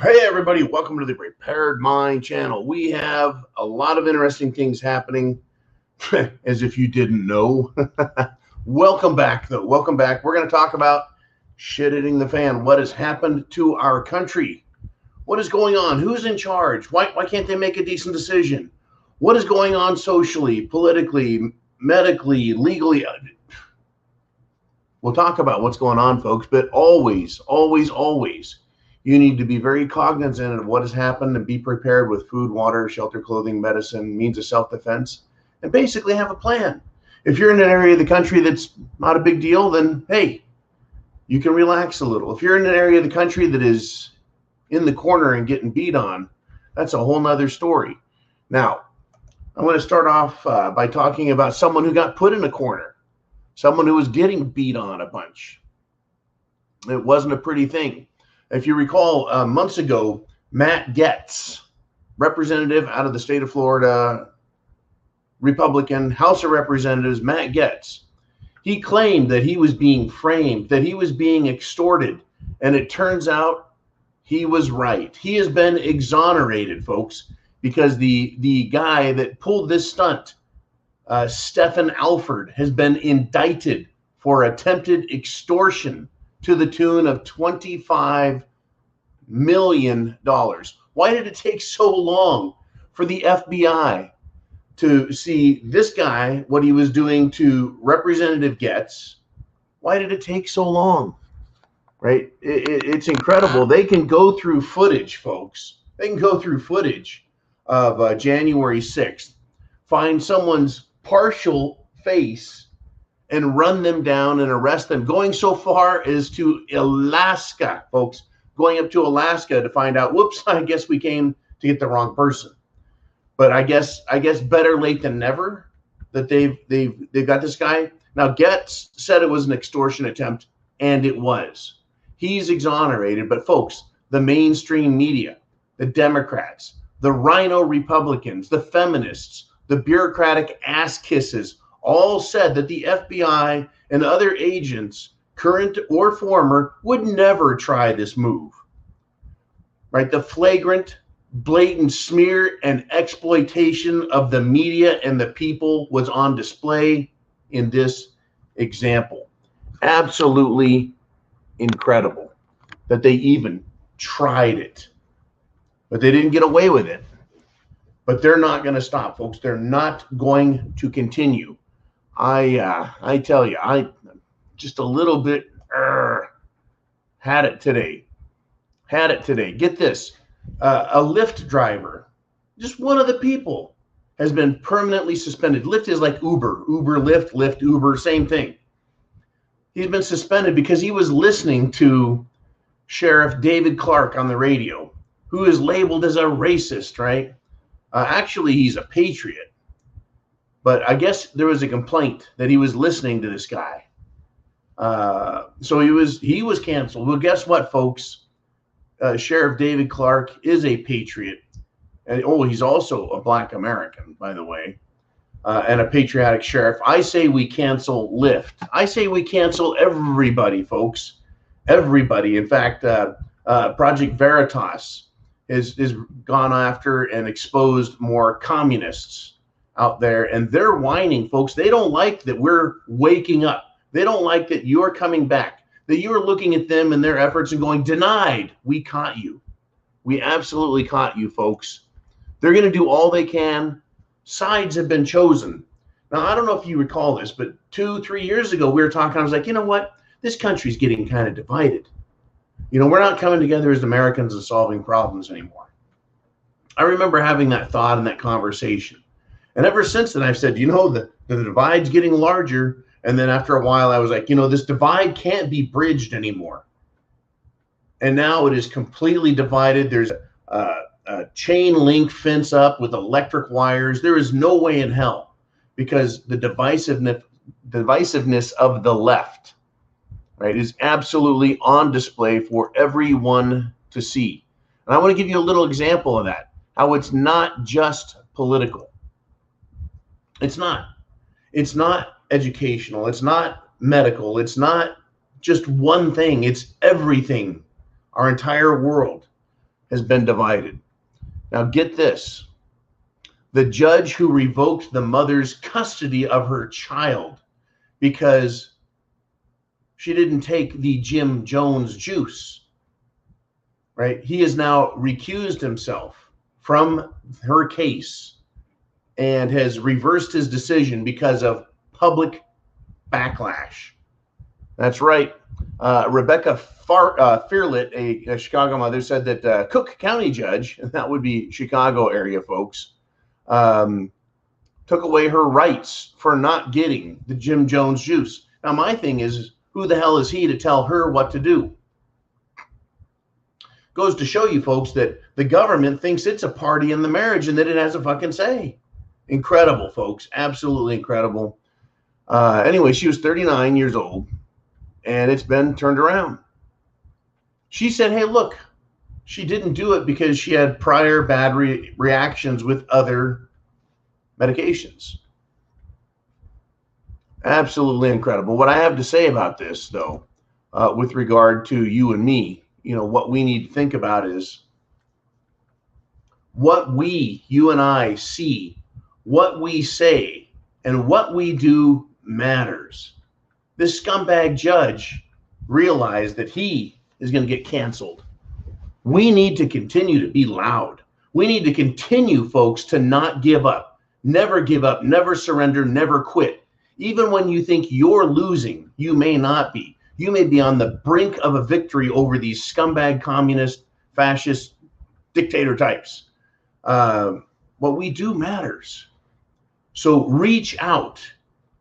Hey everybody, welcome to the Prepared Mind channel. We have a lot of interesting things happening, as if you didn't know. Welcome back, though. Welcome back. We're going to talk about shit hitting the fan. What has happened to our country? What is going on? Who's in charge? Why can't they make a decent decision? What is going on socially, politically, medically, legally? We'll talk about what's going on, folks, but always, you need to be very cognizant of what has happened and be prepared with food, water, shelter, clothing, medicine, means of self-defense, and basically have a plan. If you're in an area of the country that's not a big deal, then hey, you can relax a little. If you're in an area of the country that is in the corner and getting beat on, that's a whole nother story. Now, I want to start off by talking about someone who got put in a corner, someone who was getting beat on a bunch. It wasn't a pretty thing. If you recall, months ago, Matt Gaetz, representative out of the state of Florida, Republican House of Representatives, Matt Gaetz, he claimed that he was being framed, that he was being extorted, and it turns out he was right. He has been exonerated, folks, because the guy that pulled this stunt, Stephen Alford, has been indicted for attempted extortion to the tune of $25 million. Why did it take so long for the FBI to see this guy, what he was doing to Representative Gaetz? Why did it take so long? Right? It's incredible. They can go through footage, folks. They can go through footage of January 6th, find someone's partial face, and run them down and arrest them, going so far as to Alaska, folks, going up to Alaska to find out, whoops, I guess we came to get the wrong person. But I guess better late than never that they've got this guy. Now, Gaetz said it was an extortion attempt, and it was. He's exonerated, but folks, the mainstream media, the Democrats, the rhino Republicans, the feminists, the bureaucratic ass kisses, all said that the FBI and other agents, current or former, would never try this move. Right? The flagrant, blatant smear and exploitation of the media and the people was on display in this example. Absolutely incredible that they even tried it, but they didn't get away with it. But they're not going to stop, folks. They're not going to continue. I tell you, I just a little bit had it today. Get this. A Lyft driver, just one of the people, has been permanently suspended. Lyft is like Uber, Lyft, Lyft, Uber, same thing. He's been suspended because he was listening to Sheriff David Clark on the radio, who is labeled as a racist, right? Actually, he's a patriot. But I guess there was a complaint that he was listening to this guy. So he was canceled. Well, guess what, folks? Sheriff David Clark is a patriot. And he's also a Black American, by the way, and a patriotic sheriff. I say we cancel Lyft. I say we cancel everybody, folks. Everybody. In fact, Project Veritas has gone after and exposed more communists out there, and they're whining, folks. They don't like that we're waking up. They don't like that you're coming back, that you're looking at them and their efforts and going, denied. We caught you. We absolutely caught you, folks. They're going to do all they can. Sides have been chosen. Now, I don't know if you recall this, but 2-3 years ago, we were talking. I was like, you know what? This country's getting kind of divided. We're not coming together as Americans and solving problems anymore. I remember having that thought and that conversation. And ever since then, I've said, the divide's getting larger. And then after a while, I was like, this divide can't be bridged anymore. And now it is completely divided. There's a chain link fence up with electric wires. There is no way in hell, because the divisiveness of the left, right, is absolutely on display for everyone to see. And I want to give you a little example of that, how it's not just political. It's not educational. It's not medical. It's not just one thing. It's everything. Our entire world has been divided. Now get this. The judge who revoked the mother's custody of her child because she didn't take the Jim Jones juice, right? He has now recused himself from her case and has reversed his decision because of public backlash. That's right. Rebecca Fearlet, a Chicago mother, said that Cook County judge, and that would be Chicago area folks, took away her rights for not getting the Jim Jones juice. Now, my thing is, who the hell is he to tell her what to do? Goes to show you folks that the government thinks it's a party in the marriage and that it has a fucking say. Incredible, folks. Absolutely incredible. Anyway, she was 39 years old, and it's been turned around. She said, hey, look, she didn't do it because she had prior bad reactions with other medications. Absolutely incredible. What I have to say about this, though, with regard to you and me, what we need to think about is what you and I see, what we say, and what we do matters. This scumbag judge realized that he is going to get canceled. We need to continue to be loud. We need to continue, folks, to not give up, never surrender, never quit. Even when you think you're losing, you may not be. You may be on the brink of a victory over these scumbag, communist, fascist, dictator types. What we do matters. So reach out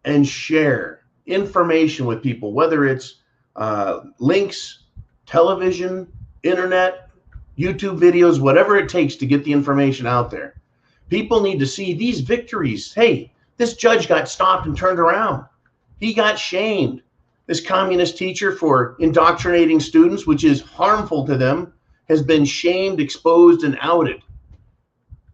and share information with people, whether it's links, television, internet, YouTube videos, whatever it takes to get the information out there. People need to see these victories. Hey, this judge got stopped and turned around. He got shamed. This communist teacher for indoctrinating students, which is harmful to them, has been shamed, exposed, and outed.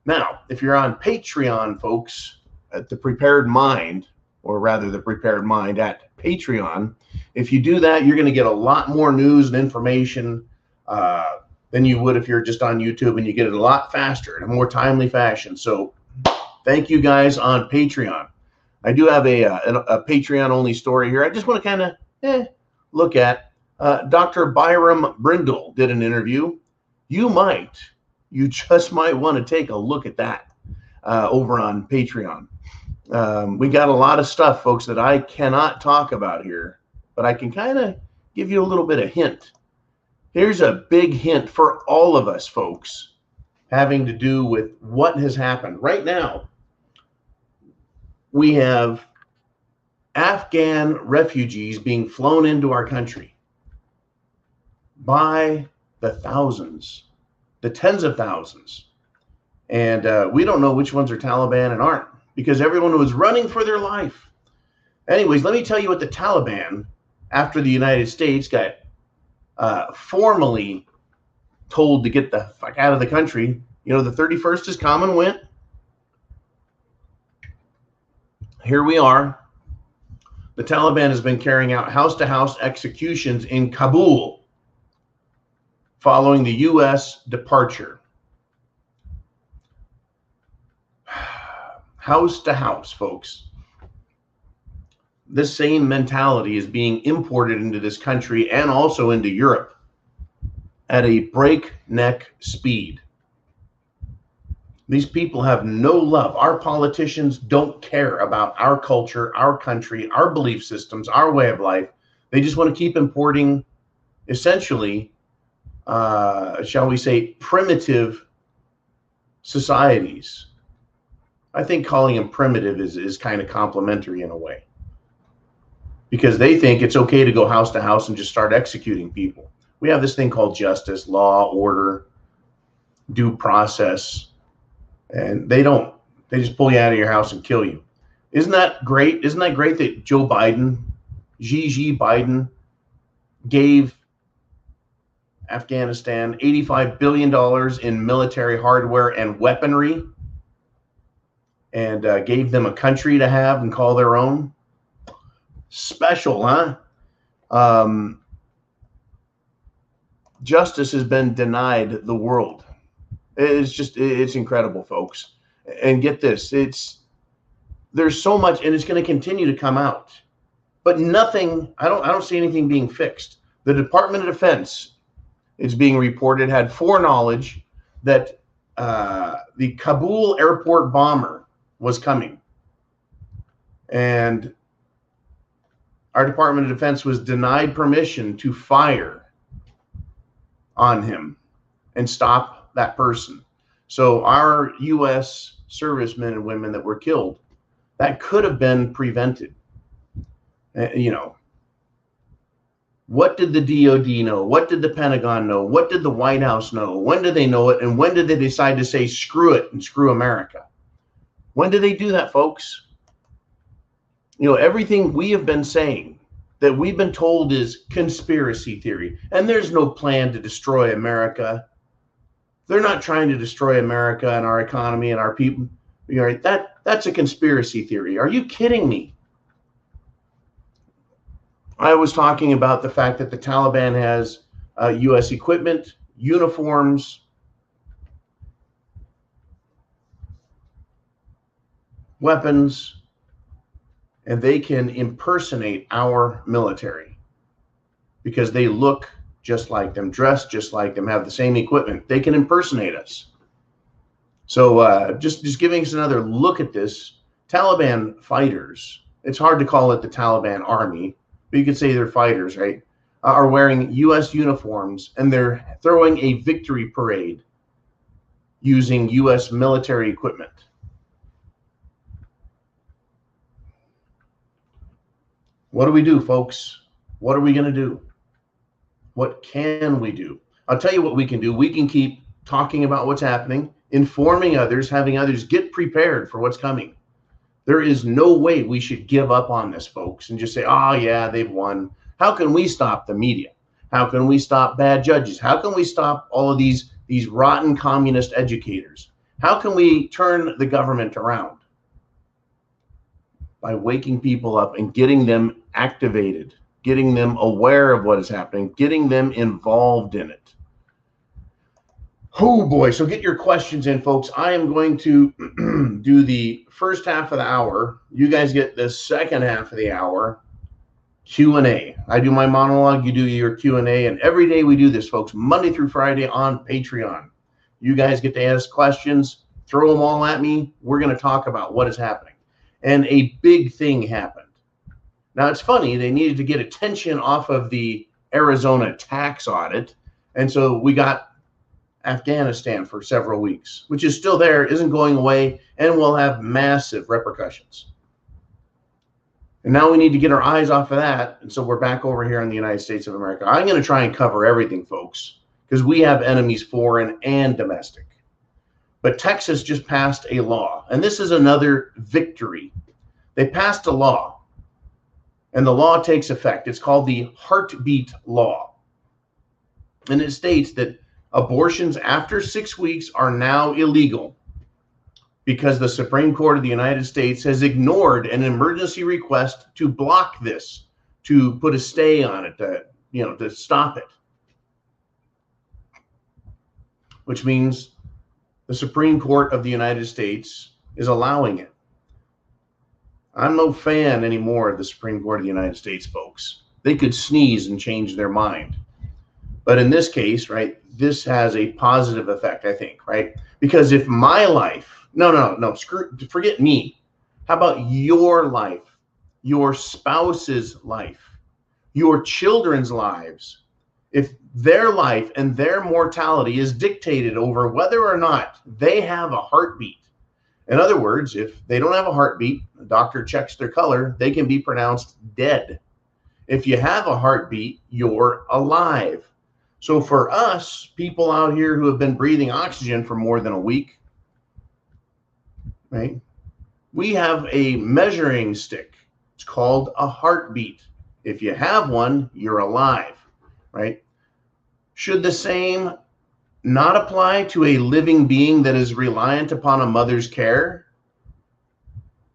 Now, if you're on Patreon, folks, at The Prepared Mind, or rather The Prepared Mind at Patreon, if you do that, you're going to get a lot more news and information than you would if you're just on YouTube, and you get it a lot faster in a more timely fashion. So thank you guys on Patreon. I do have a Patreon-only story here. I just want to kind of look at. Dr. Byram Brindle did an interview. You just might want to take a look at that over on Patreon. We got a lot of stuff, folks, that I cannot talk about here, but I can kind of give you a little bit of hint. Here's a big hint for all of us, folks, having to do with what has happened. Right now, we have Afghan refugees being flown into our country by the thousands, the tens of thousands. And we don't know which ones are Taliban and aren't, because everyone was running for their life. Anyways, let me tell you what the Taliban, after the United States got formally told to get the fuck out of the country, the 31st has come and went. Here we are. The Taliban has been carrying out house-to-house executions in Kabul following the U.S. departure. House to house, folks. This same mentality is being imported into this country and also into Europe at a breakneck speed. These people have no love. Our politicians don't care about our culture, our country, our belief systems, our way of life. They just want to keep importing, essentially, shall we say, primitive societies. I think calling them primitive is kind of complimentary in a way, because they think it's okay to go house to house and just start executing people. We have this thing called justice, law, order, due process, and they don't. They just pull you out of your house and kill you. Isn't that great? Isn't that great that Joe Biden, Gigi Biden, gave Afghanistan $85 billion in military hardware and weaponry, and gave them a country to have and call their own? Special, huh? Justice has been denied the world. It's incredible, folks. And get this, there's so much, and it's going to continue to come out. But nothing, I don't see anything being fixed. The Department of Defense, it's being reported, had foreknowledge that the Kabul airport bomber was coming. And our Department of Defense was denied permission to fire on him and stop that person. So our U.S. servicemen and women that were killed, that could have been prevented. You know, what did the DOD know? What did the Pentagon know? What did the White House know? When did they know it? And when did they decide to say, screw it and screw America? When did they do that, folks? You know, everything we have been saying that we've been told is conspiracy theory, and there's no plan to destroy America. They're not trying to destroy America and our economy and our people. You know, that's a conspiracy theory. Are you kidding me? I was talking about the fact that the Taliban has U.S. equipment, uniforms, weapons, and they can impersonate our military because they look just like them, dress just like them, have the same equipment. They can impersonate us. So just giving us another look at this, Taliban fighters, it's hard to call it the Taliban army, but you could say they're fighters, right? Are wearing U.S. uniforms, and they're throwing a victory parade using U.S. military equipment. What do we do, folks? What are we going to do? What can we do? I'll tell you what we can do. We can keep talking about what's happening, informing others, having others get prepared for what's coming. There is no way we should give up on this, folks, and just say, oh, yeah, they've won. How can we stop the media? How can we stop bad judges? How can we stop all of these rotten communist educators? How can we turn the government around? By waking people up and getting them activated, getting them aware of what is happening, getting them involved in it. Oh boy, so get your questions in, folks. I am going to do the first half of the hour. You guys get the second half of the hour, Q&A. I do my monologue, you do your Q&A, and every day we do this, folks, Monday through Friday on Patreon. You guys get to ask questions, throw them all at me. We're going to talk about what is happening. And a big thing happened. Now, it's funny, they needed to get attention off of the Arizona tax audit, and so we got Afghanistan for several weeks, which is still there, isn't going away, and will have massive repercussions. And now we need to get our eyes off of that, and so we're back over here in the United States of America. I'm going to try and cover everything, folks, because we have enemies foreign and domestic. But Texas just passed a law, and this is another victory. They passed a law, and the law takes effect. It's called the Heartbeat Law, and it states that abortions after 6 weeks are now illegal because the Supreme Court of the United States has ignored an emergency request to block this, to put a stay on it, to stop it. Which means the Supreme Court of the United States is allowing it. I'm no fan anymore of the Supreme Court of the United States, folks. They could sneeze and change their mind. But in this case, right, this has a positive effect, I think, right? Because if my life, forget me. How about your life, your spouse's life, your children's lives? If their life and their mortality is dictated over whether or not they have a heartbeat. In other words, if they don't have a heartbeat, the doctor checks their color, they can be pronounced dead. If you have a heartbeat, you're alive. So for us, people out here who have been breathing oxygen for more than a week, right? We have a measuring stick. It's called a heartbeat. If you have one, you're alive, right? Should the same not apply to a living being that is reliant upon a mother's care?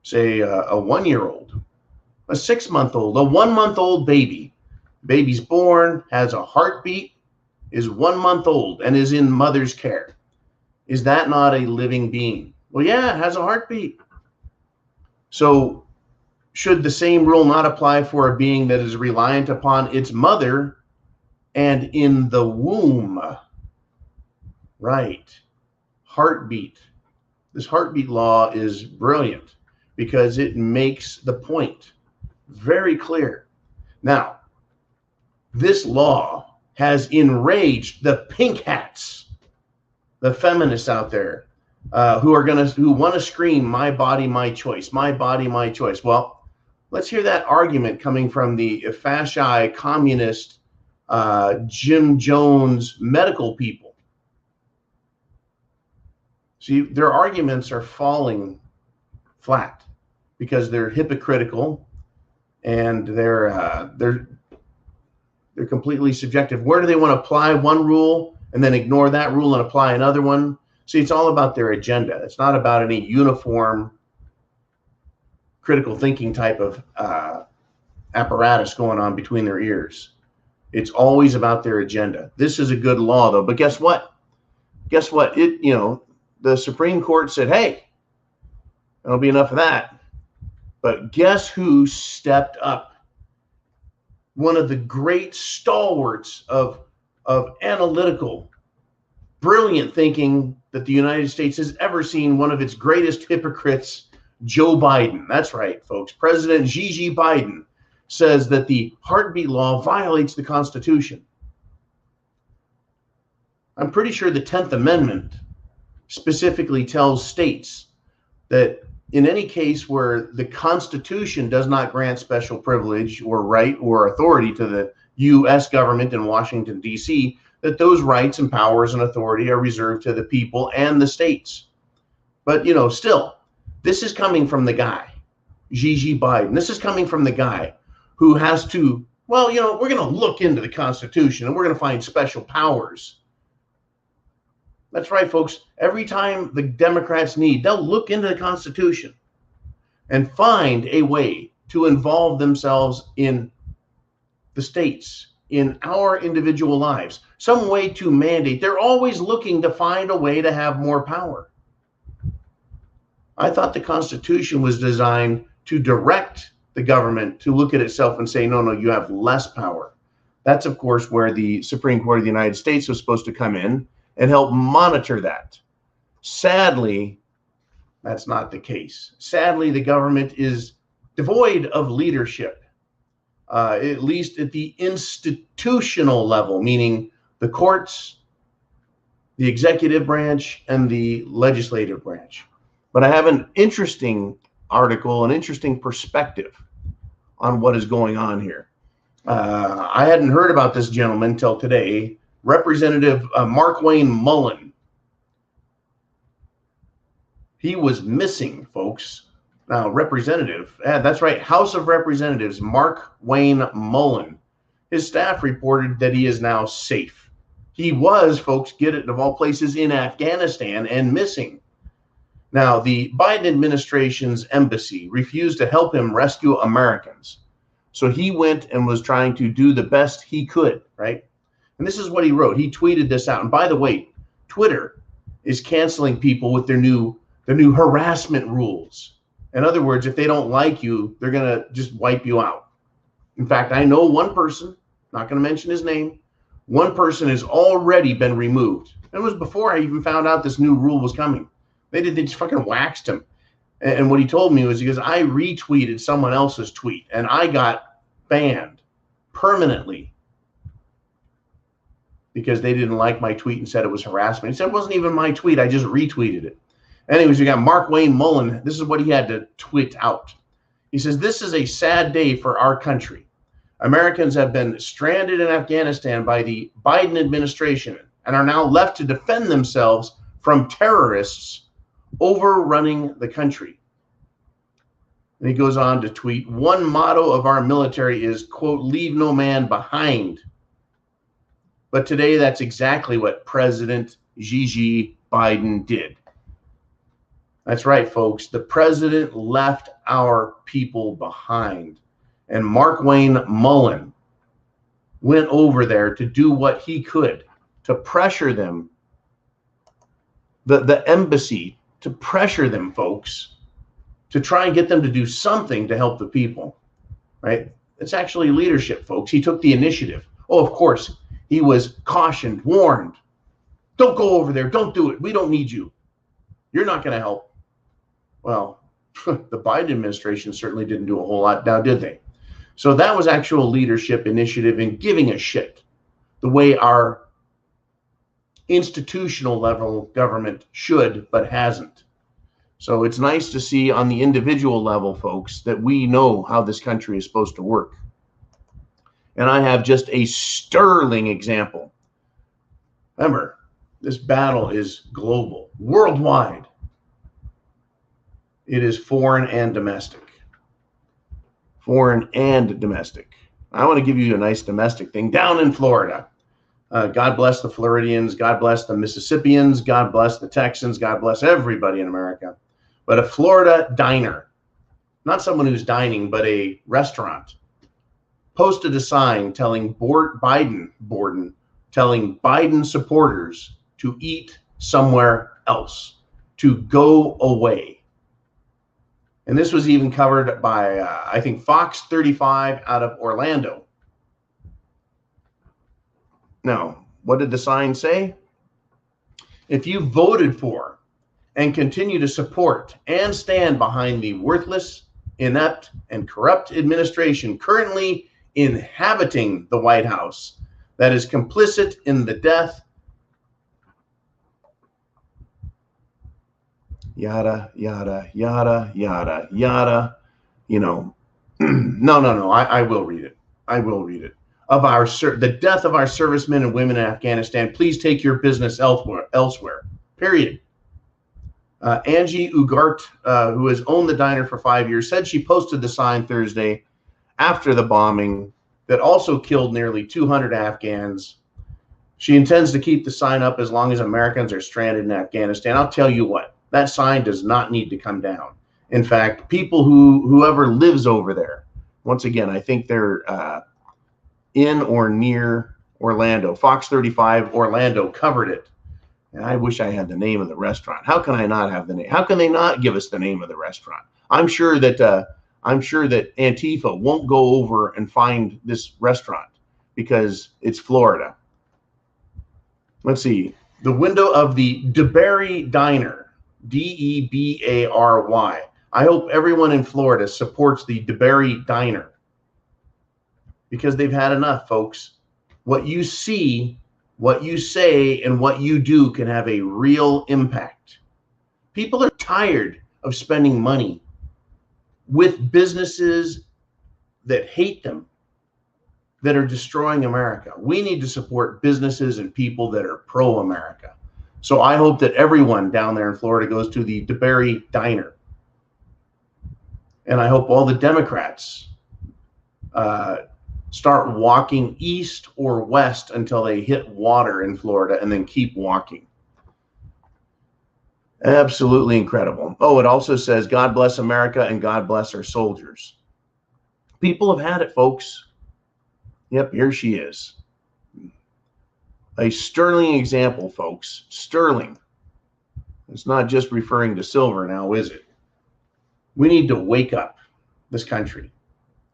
Say a 1-year-old, a 6-month-old, a 1-month-old baby. Baby's born, has a heartbeat, is 1 month old, and is in mother's care. Is that not a living being? Well, yeah, it has a heartbeat. So should the same rule not apply for a being that is reliant upon its mother and in the womb? Right. Heartbeat. This heartbeat law is brilliant because it makes the point very clear. Now, this law has enraged the pink hats, the feminists out there, who want to scream, "My body, my choice, my body, my choice." Well, let's hear that argument coming from the fasci communist Jim Jones medical people. See, their arguments are falling flat because they're hypocritical and they're completely subjective. Where do they want to apply one rule and then ignore that rule and apply another one? See, it's all about their agenda. It's not about any uniform critical thinking type of apparatus going on between their ears. It's always about their agenda. This is a good law, though. But guess what? The Supreme Court said, hey, that'll be enough of that. But guess who stepped up? One of the great stalwarts of analytical, brilliant thinking that the United States has ever seen, one of its greatest hypocrites, Joe Biden. That's right, folks. President Gigi Biden says that the heartbeat law violates the Constitution. I'm pretty sure the 10th Amendment specifically tells states that in any case where the Constitution does not grant special privilege or right or authority to the U.S. government in Washington, D.C., that those rights and powers and authority are reserved to the people and the states. But, still, this is coming from the guy, Gigi Biden. This is coming from the guy who has to, we're going to look into the Constitution and we're going to find special powers. That's right, folks. Every time the Democrats need, they'll look into the Constitution and find a way to involve themselves in the states, in our individual lives, some way to mandate. They're always looking to find a way to have more power. I thought the Constitution was designed to direct the government to look at itself and say, no, you have less power. That's, of course, where the Supreme Court of the United States was supposed to come in and help monitor that. Sadly, that's not the case. Sadly, the government is devoid of leadership, at least at the institutional level, meaning the courts, the executive branch, and the legislative branch. But I have an interesting article, an interesting perspective on what is going on here. I hadn't heard about this gentleman until today. Representative Mark Wayne Mullen. He was missing, folks. Now, that's right, House of Representatives, Mark Wayne Mullen. His staff reported that he is now safe. He was, folks, get it, of all places, in Afghanistan and missing. Now, the Biden administration's embassy refused to help him rescue Americans. So he went and was trying to do the best he could, right? And this is what he wrote. He tweeted this out. And by the way, Twitter is canceling people with their new harassment rules. In other words, if they don't like you, they're going to just wipe you out. In fact, I know one person, not going to mention his name, one person has already been removed. It was before I even found out this new rule was coming. They just fucking waxed him. And what he told me was, he goes, I retweeted someone else's tweet and I got banned permanently because they didn't like my tweet and said it was harassment. He said it wasn't even my tweet. I just retweeted it. Anyways, you got Mark Wayne Mullen. This is what he had to tweet out. He says, this is a sad day for our country. Americans have been stranded in Afghanistan by the Biden administration and are now left to defend themselves from terrorists overrunning the country. And he goes on to tweet, one motto of our military is, quote, leave no man behind. But today, that's exactly what President Gigi Biden did. That's right, folks. The president left our people behind. And Mark Wayne Mullen went over there to do what he could to pressure them the embassy to pressure them, folks, to try and get them to do something to help the people, right? It's actually leadership, folks. He took the initiative. Oh, of course, he was cautioned, warned. Don't go over there. Don't do it. We don't need you. You're not going to help. Well, the Biden administration certainly didn't do a whole lot now, did they? So that was actual leadership initiative in giving a shit the way our institutional level government should, but hasn't. So it's nice to see on the individual level, folks, that we know how this country is supposed to work. And I have just a sterling example. Remember, this battle is global, worldwide. It is foreign and domestic. Foreign and domestic. I want to give you a nice domestic thing down in Florida. God bless the Floridians. God bless the Mississippians. God bless the Texans. God bless everybody in America. But a Florida diner, not someone who's dining, but a restaurant, posted a sign telling Biden supporters to eat somewhere else, to go away. And this was even covered by, I think, Fox 35 out of Orlando. Now, what did the sign say? If you voted for and continue to support and stand behind the worthless, inept, and corrupt administration currently inhabiting the White House that is complicit in the death, yada, yada, yada, yada, yada, you know, no, I will read it. I will read it. Of the death of our servicemen and women in Afghanistan, please take your business elsewhere, period. Angie Ugart, who has owned the diner for 5 years, said she posted the sign Thursday after the bombing that also killed nearly 200 Afghans. She intends to keep the sign up as long as Americans are stranded in Afghanistan. I'll tell you what, that sign does not need to come down. In fact, people whoever lives over there, once again, I think they're in or near Orlando. Fox 35 Orlando covered it. And I wish I had the name of the restaurant. How can I not have the name? How can they not give us the name of the restaurant? I'm sure that Antifa won't go over and find this restaurant because it's Florida. Let's see. The window of the DeBary Diner, D-E-B-A-R-Y. I hope everyone in Florida supports the DeBary Diner because they've had enough, folks. What you see, what you say, and what you do can have a real impact. People are tired of spending money with businesses that hate them, that are destroying America. We need to support businesses and people that are pro-America. So I hope that everyone down there in Florida goes to the DeBary Diner. And I hope all the Democrats start walking east or west until they hit water in Florida and then keep walking. Absolutely incredible. Oh, it also says, God bless America and God bless our soldiers. People have had it, folks. Yep, here she is. A sterling example, folks. Sterling. It's not just referring to silver now, is it? We need to wake up, this country.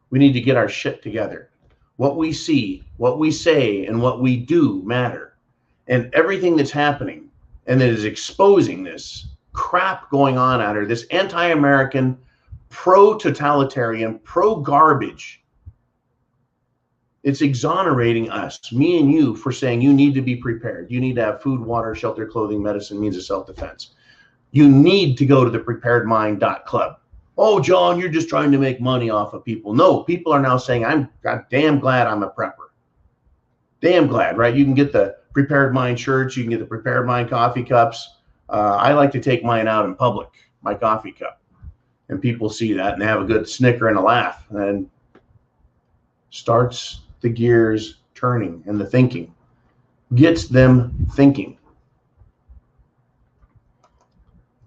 We need to get our shit together. What we see, what we say, and what we do matter. And everything that's happening and that is exposing this crap going on out there, this anti-American, pro-totalitarian, pro-garbage, it's exonerating us, me and you, for saying you need to be prepared. You need to have food, water, shelter, clothing, medicine, means of self-defense. You need to go to thepreparedmind.club. Oh, John, you're just trying to make money off of people. No, people are now saying, I'm damn glad I'm a prepper. Damn glad, right? You can get the Prepared Mind shirts. You can get the Prepared Mind coffee cups. I like to take mine out in public, my coffee cup. And people see that and they have a good snicker and a laugh. And starts the gears turning and the thinking. Gets them thinking.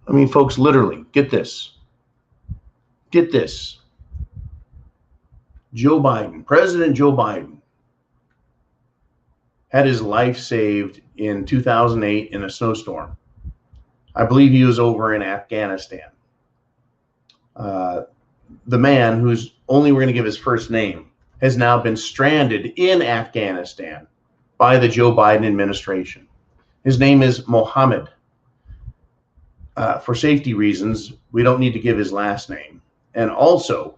I mean, folks, literally, get this. Get this. Joe Biden, President Joe Biden, had his life saved in 2008 in a snowstorm. I believe he was over in Afghanistan. The man, who's only we're going to give his first name, has now been stranded in Afghanistan by the Joe Biden administration. His name is Mohammed. For safety reasons, we don't need to give his last name. And also,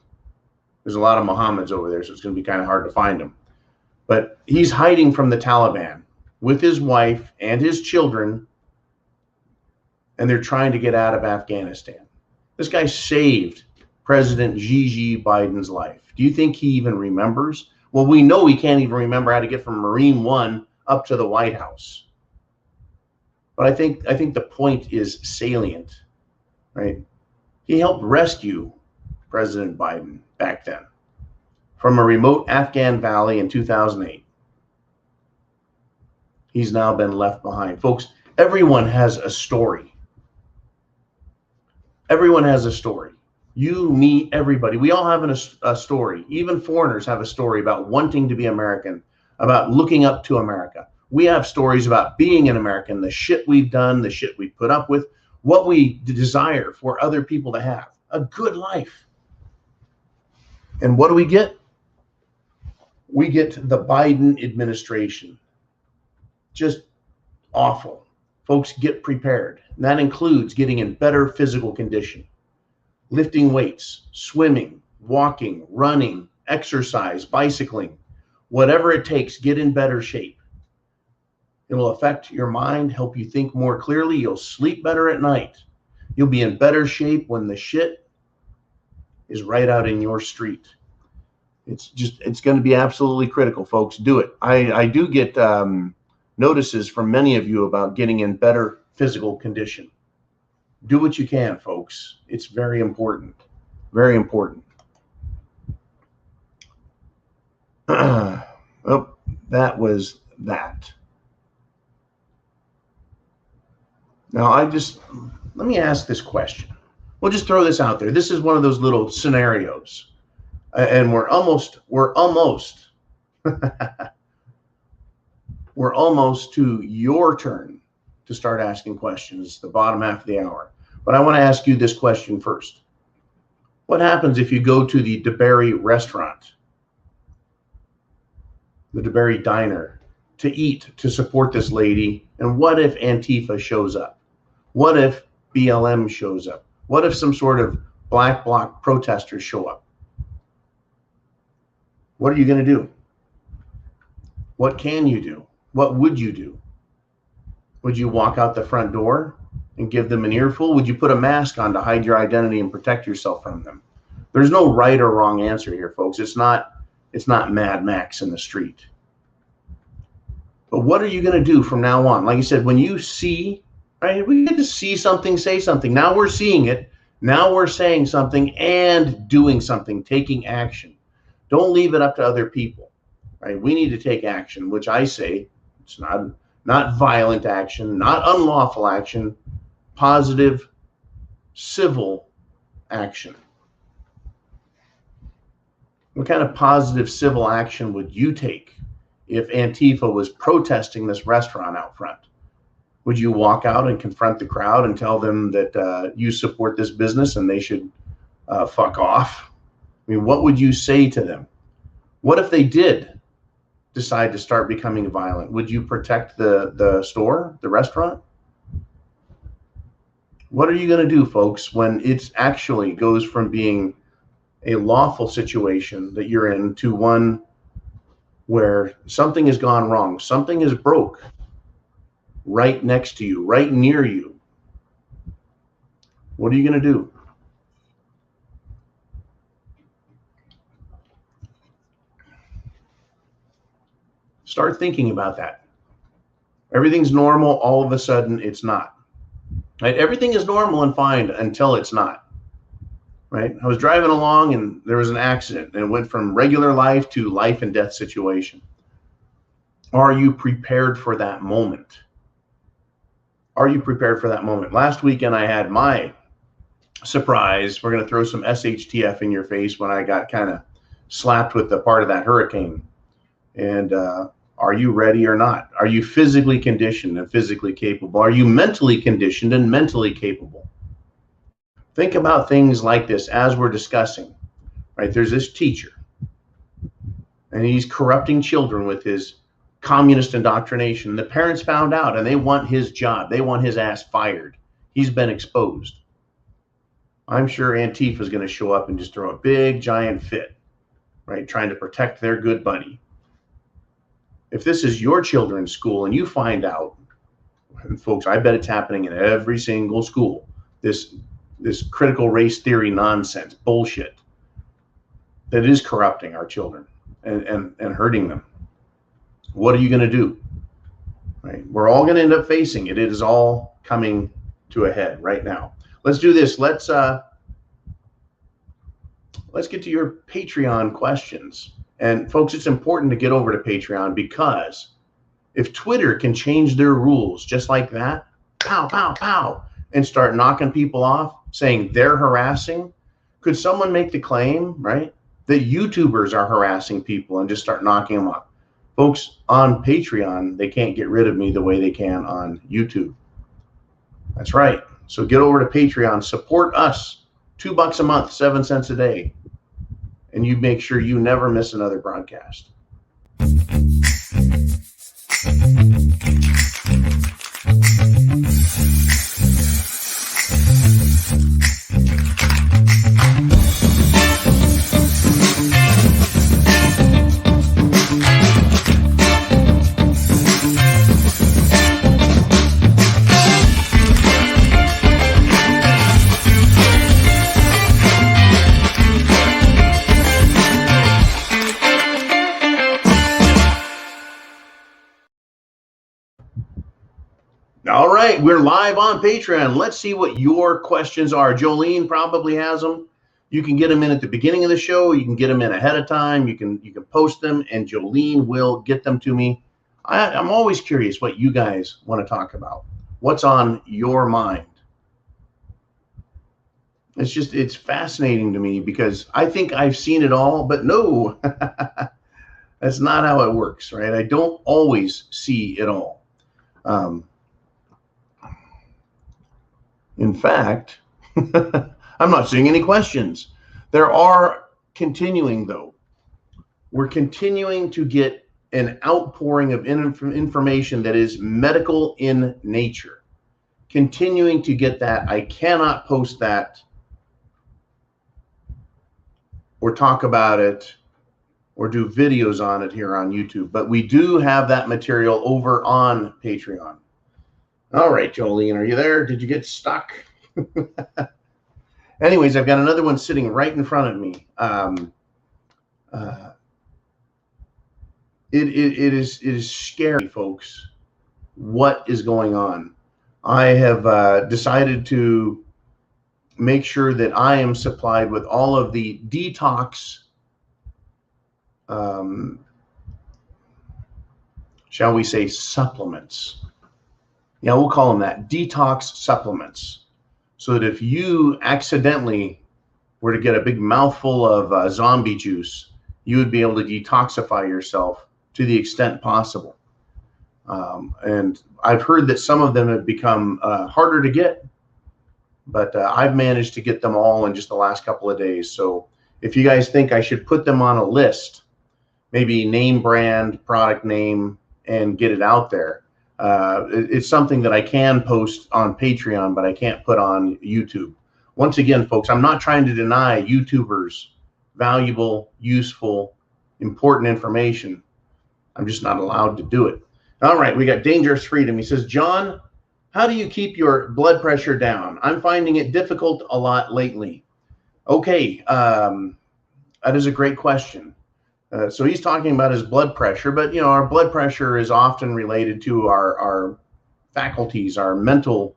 there's a lot of Mohammeds over there, so it's going to be kind of hard to find him. But he's hiding from the Taliban with his wife and his children, and they're trying to get out of Afghanistan. This guy saved President Xi Biden's life. Do you think he even remembers? Well, we know he can't even remember how to get from Marine One up to the White House. But I think the point is salient, right? He helped rescue President Biden back then from a remote Afghan valley in 2008. He's now been left behind. Folks, everyone has a story. Everyone has a story. You, me, everybody. We all have a story. Even foreigners have a story about wanting to be American, about looking up to America. We have stories about being an American, the shit we've done, the shit we put up with, what we desire for other people to have, a good life. And what do we get? We get the Biden administration. Just awful. Folks, get prepared. And that includes getting in better physical condition, lifting weights, swimming, walking, running, exercise, bicycling, whatever it takes, get in better shape. It'll affect your mind, help you think more clearly. You'll sleep better at night. You'll be in better shape when the shit is right out in your street. It's going to be absolutely critical, folks. Do it. I do get notices from many of you about getting in better physical condition. Do what you can, folks. It's very important. Very important. Oh, that was that. Now, let me ask this question. We'll just throw this out there. This is one of those little scenarios. And we're almost we're almost to your turn to start asking questions, the bottom half of the hour. But I want to ask you this question first. What happens if you go to the DeBerry restaurant, the DeBerry diner, to eat, to support this lady? And what if Antifa shows up? What if BLM shows up? What if some sort of black bloc protesters show up? What are you going to do? What can you do? What would you do? Would you walk out the front door and give them an earful? Would you put a mask on to hide your identity and protect yourself from them? There's no right or wrong answer here, folks. It's not Mad Max in the street. But what are you going to do from now on? Like I said, when you see, right, we get to see something, say something. Now we're seeing it. Now we're saying something and doing something, taking action. Don't leave it up to other people, right? We need to take action, which I say it's not violent action, not unlawful action, positive, civil action. What kind of positive civil action would you take if Antifa was protesting this restaurant out front? Would you walk out and confront the crowd and tell them that you support this business and they should fuck off? I mean, what would you say to them? What if they did decide to start becoming violent? Would you protect the store, the restaurant? What are you going to do, folks, when it actually goes from being a lawful situation that you're in to one where something has gone wrong, something is broke right next to you, right near you? What are you going to do? Start thinking about that. Everything's normal. All of a sudden, it's not. Right? Everything is normal and fine until it's not. Right? I was driving along and there was an accident and it went from regular life to life and death situation. Are you prepared for that moment? Are you prepared for that moment? Last weekend, I had my surprise. We're going to throw some SHTF in your face when I got kind of slapped with the part of that hurricane. And Are you ready or not? Are you physically conditioned and physically capable? Are you mentally conditioned and mentally capable? Think about things like this as we're discussing, right? There's this teacher, and he's corrupting children with his communist indoctrination. The parents found out, and they want his job. They want his ass fired. He's been exposed. I'm sure Antifa is going to show up and just throw a big, giant fit, right? Trying to protect their good buddy. If this is your children's school and you find out, and folks, I bet it's happening in every single school, this critical race theory nonsense, bullshit, that is corrupting our children and hurting them. What are you going to do? Right? We're all going to end up facing it. It is all coming to a head right now. Let's do this. Let's get to your Patreon questions. And folks, it's important to get over to Patreon, because if Twitter can change their rules just like that, pow, pow, pow, and start knocking people off, saying they're harassing, could someone make the claim, right, that YouTubers are harassing people and just start knocking them off? Folks, on Patreon, they can't get rid of me the way they can on YouTube. That's right. So get over to Patreon, support us, $2 a month, 7 cents a day, and you make sure you never miss another broadcast. All right, we're live on Patreon. Let's see what your questions are. Jolene probably has them. You can get them in at the beginning of the show. You can get them in ahead of time. You can post them, and Jolene will get them to me. I'm always curious what you guys want to talk about. What's on your mind? It's fascinating to me, because I think I've seen it all, but no, that's not how it works, right? I don't always see it all. In fact, I'm not seeing any questions. There are continuing, though. We're continuing to get an outpouring of information that is medical in nature. Continuing to get that. I cannot post that or talk about it or do videos on it here on YouTube, but we do have that material over on Patreon. All right, Jolene, are you there? Did you get stuck? Anyways, I've got another one sitting right in front of me. It is scary, folks, what is going on. I have decided to make sure that I am supplied with all of the detox, shall we say, supplements. Yeah, we'll call them that, detox supplements. So that if you accidentally were to get a big mouthful of zombie juice, you would be able to detoxify yourself to the extent possible. And I've heard that some of them have become harder to get, but I've managed to get them all in just the last couple of days. So if you guys think I should put them on a list, maybe name brand, product name, and get it out there, it's something that I can post on Patreon, but I can't put on YouTube. Once again, folks, I'm not trying to deny YouTubers valuable, useful, important information. I'm just not allowed to do it. All right, we got Dangerous Freedom. He says, John, how do you keep your blood pressure down? I'm finding it difficult a lot lately. Okay, that is a great question. So he's talking about his blood pressure, but our blood pressure is often related to our faculties, our mental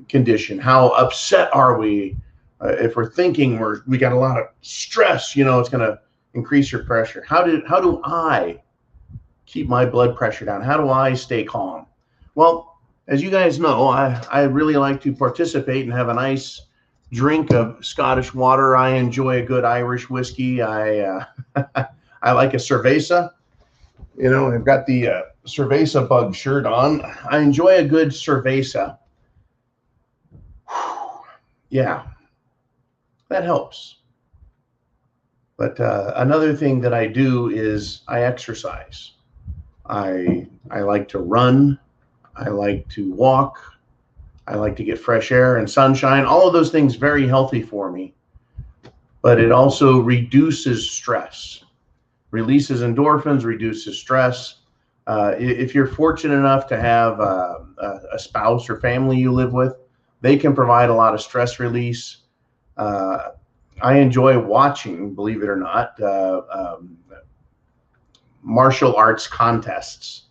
condition. How upset are we? If we're thinking we got a lot of stress, it's going to increase your pressure. How do I keep my blood pressure down? How do I stay calm? Well, as you guys know, I really like to participate and have a nice drink of Scottish water. I enjoy a good Irish whiskey. I like a cerveza. You know, I've got the cerveza bug shirt on. I enjoy a good cerveza. Yeah, that helps. But another thing that I do is I exercise. I like to run. I like to walk. I like to get fresh air and sunshine. All of those things very healthy for me. But it also reduces stress, releases endorphins, reduces stress. If you're fortunate enough to have a spouse or family you live with, they can provide a lot of stress release. I enjoy watching, believe it or not, martial arts contests.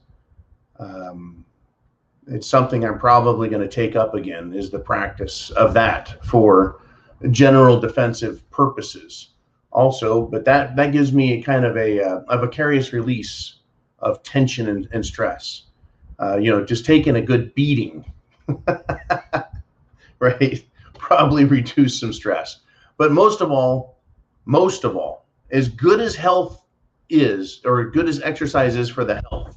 It's something I'm probably going to take up again, is the practice of that for general defensive purposes also. But that gives me a kind of a vicarious release of tension and stress. You know, just taking a good beating, right, probably reduce some stress. But most of all, as good as health is, or good as exercise is for the health,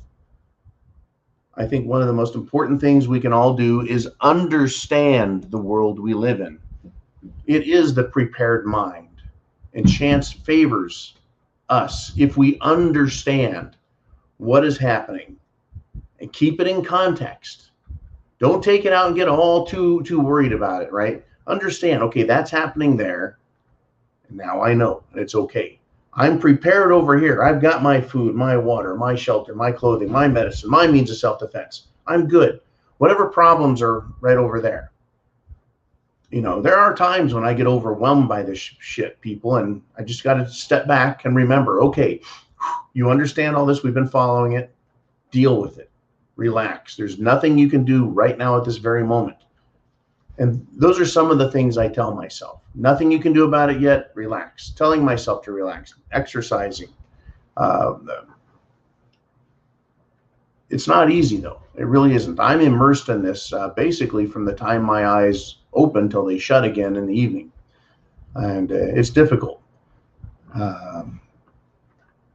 I think one of the most important things we can all do is understand the world we live in. It is the prepared mind, and chance favors us if we understand what is happening and keep it in context. Don't take it out and get all too worried about it, right? Understand, okay, that's happening there. Now I know it's okay. I'm prepared over here. I've got my food, my water, my shelter, my clothing, my medicine, my means of self-defense. I'm good. Whatever problems are right over there. You know, there are times when I get overwhelmed by this shit, people, and I just got to step back and remember, okay, you understand all this. We've been following it. Deal with it. Relax. There's nothing you can do right now at this very moment. And those are some of the things I tell myself. Nothing you can do about it yet. Relax. Telling myself to relax. Exercising. It's not easy, though. It really isn't. I'm immersed in this basically from the time my eyes open till they shut again in the evening. And it's difficult.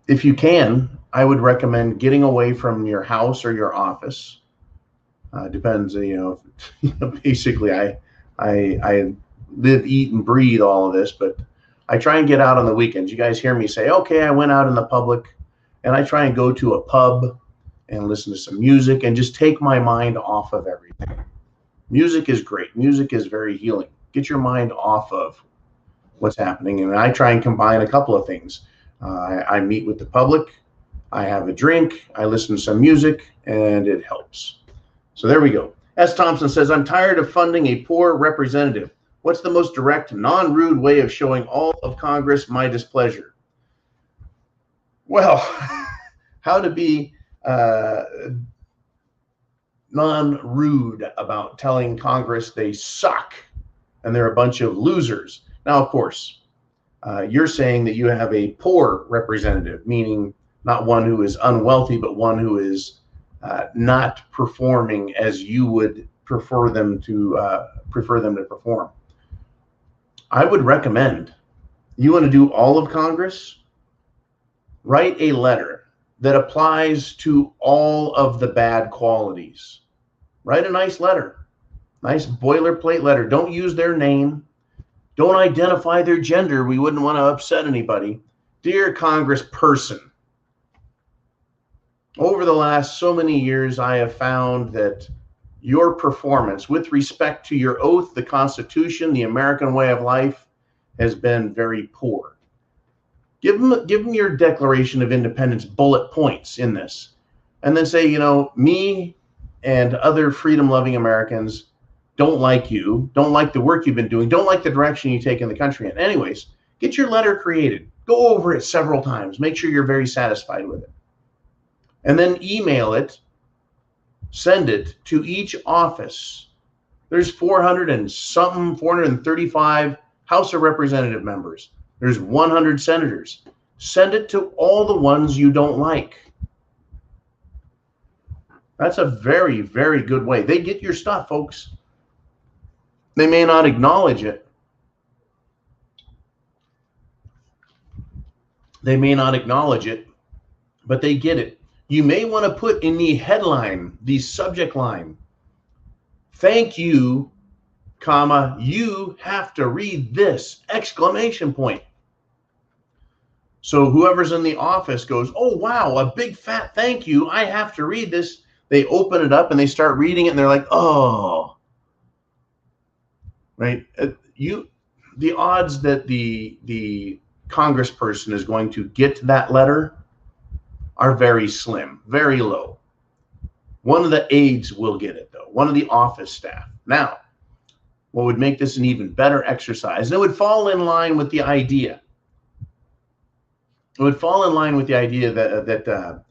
If you can, I would recommend getting away from your house or your office. Depends, you know, basically I live, eat, and breathe all of this, but I try and get out on the weekends. You guys hear me say, okay, I went out in the public, and I try and go to a pub and listen to some music and just take my mind off of everything. Music is great. Music is very healing. Get your mind off of what's happening. And I try and combine a couple of things. I meet with the public, I have a drink, I listen to some music, and it helps. So there we go. S. Thompson says, I'm tired of funding a poor representative. What's the most direct, non-rude way of showing all of Congress my displeasure? Well, how to be non-rude about telling Congress they suck and they're a bunch of losers. Now, of course, you're saying that you have a poor representative, meaning not one who is unwealthy, but one who is not performing as you would prefer them to perform. I would recommend, you want to do all of Congress, write a letter that applies to all of the bad qualities. Write a nice letter, nice boilerplate letter. Don't use their name. Don't identify their gender. We wouldn't want to upset anybody. Dear Congressperson, over the last so many years, I have found that your performance with respect to your oath, the Constitution, the American way of life, has been very poor. Give them your Declaration of Independence bullet points in this, and then say, you know, me and other freedom-loving Americans don't like you, don't like the work you've been doing, don't like the direction you take in the country in. Anyways, get your letter created. Go over it several times. Make sure you're very satisfied with it. And then email it, send it to each office. There's 435 House of Representative members. There's 100 senators. Send it to all the ones you don't like. That's a very, very good way. They get your stuff, folks. They may not acknowledge it. They may not acknowledge it, but they get it. you may want to put in the headline, the subject line, thank you, comma, you have to read this, exclamation point. So whoever's in the office goes, oh, wow, a big fat thank you. I have to read this. They open it up and they start reading it and they're like, oh, right. The odds that the congressperson is going to get that letter are very slim, very low. One of the aides will get it though, one of the office staff. Now, what would make this an even better exercise, and it would fall in line with the idea. It would fall in line with the idea that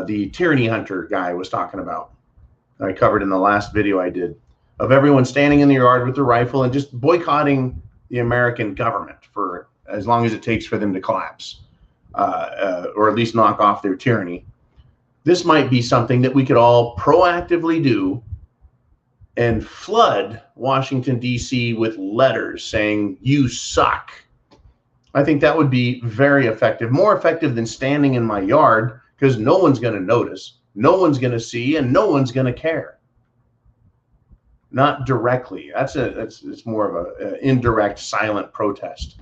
the tyranny hunter guy was talking about. I covered in the last video I did, of everyone standing in the yard with their rifle and just boycotting the American government for as long as it takes for them to collapse, or at least knock off their tyranny. This might be something that we could all proactively do and flood Washington, D.C. with letters saying, you suck. I think that would be very effective, more effective than standing in my yard, because no one's going to notice, no one's going to see, and no one's going to care. Not directly. It's more of an indirect, silent protest.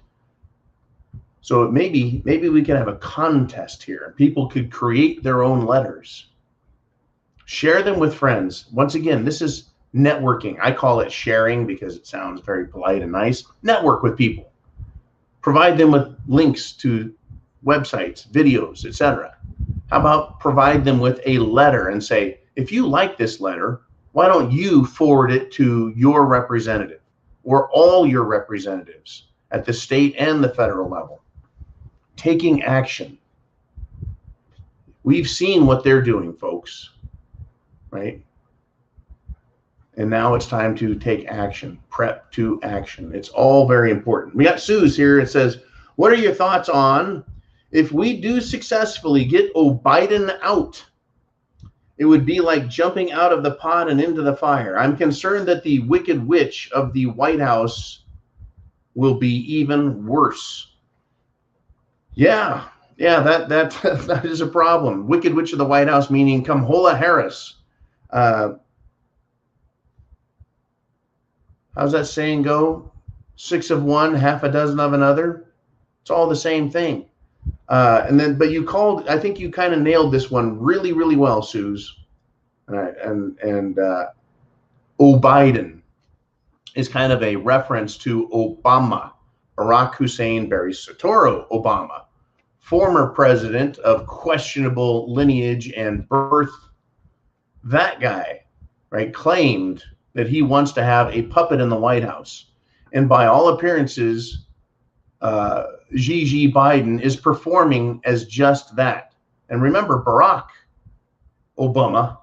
So maybe we could have a contest here. People could create their own letters, share them with friends. Once again, this is networking. I call it sharing because it sounds very polite and nice. Network with people. Provide them with links to websites, videos, etc. How about provide them with a letter and say, if you like this letter, why don't you forward it to your representative or all your representatives at the state and the federal level? Taking action. We've seen what they're doing, folks, right? And now it's time to take action, prep to action. It's all very important. We got Sue's here. It says, what are your thoughts on if we do successfully get Biden out? It would be like jumping out of the pot and into the fire. I'm concerned that the wicked witch of the White House will be even worse. Yeah, that is a problem. Wicked witch of the White House, meaning Kamala Harris. How's that saying go? 6 of one, half a dozen of another. It's all the same thing. But you called, I think you kind of nailed this one really, really well, Suze. All right, and Biden is kind of a reference to Obama, Barack Hussein Barry Soetoro Obama, former president of questionable lineage and birth. That guy, right, claimed that he wants to have a puppet in the White House. And by all appearances, Gigi Biden is performing as just that. And remember, Barack Obama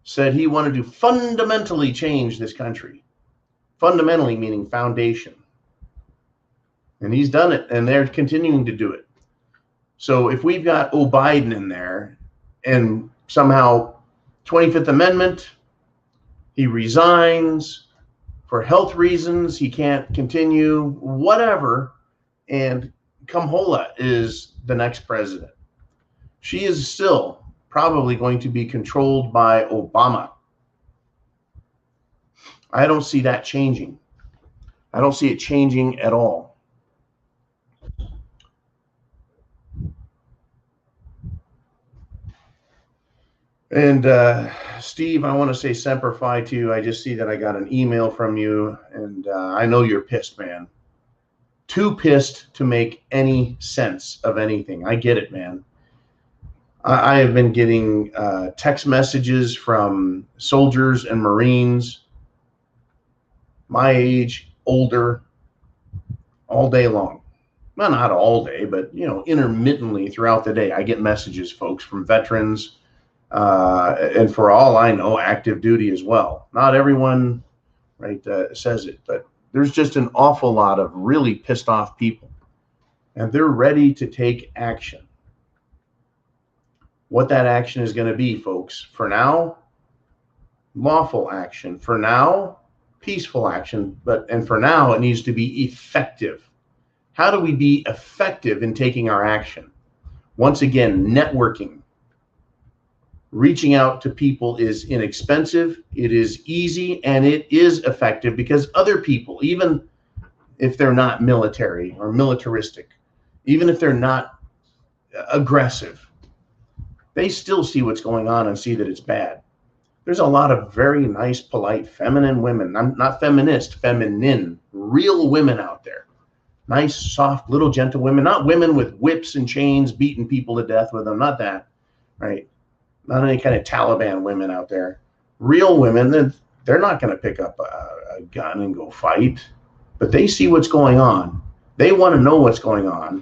said he wanted to fundamentally change this country. Fundamentally meaning foundation. And he's done it, and they're continuing to do it. So if we've got Biden in there, and somehow 25th Amendment, he resigns for health reasons, he can't continue, whatever, and Kamala is the next president. She is still probably going to be controlled by Obama. I don't see that changing. I don't see it changing at all. And Steve, I want to say Semper Fi to you. I just see that I got an email from you, and I know you're pissed, man. Too pissed to make any sense of anything. I get it, man. I have been getting text messages from soldiers and Marines, my age, older, all day long. Well, not all day, but, you know, intermittently throughout the day. I get messages, folks, from veterans, and for all I know, active duty as well. Not everyone, right, says it, but there's just an awful lot of really pissed off people, and they're ready to take action. What that action is going to be, folks, for now, lawful action. For now, peaceful action, and for now, it needs to be effective. How do we be effective in taking our action? Once again, networking. Reaching out to people is inexpensive, it is easy, and it is effective because other people, even if they're not military or militaristic, even if they're not aggressive, they still see what's going on and see that it's bad. There's a lot of very nice, polite, feminine women. I'm not feminist, feminine, real women out there. Nice, soft, little, gentle women, not women with whips and chains beating people to death with them, not that, right? Not any kind of Taliban women out there. Real women, they're not going to pick up a gun and go fight, but they see what's going on. They want to know what's going on.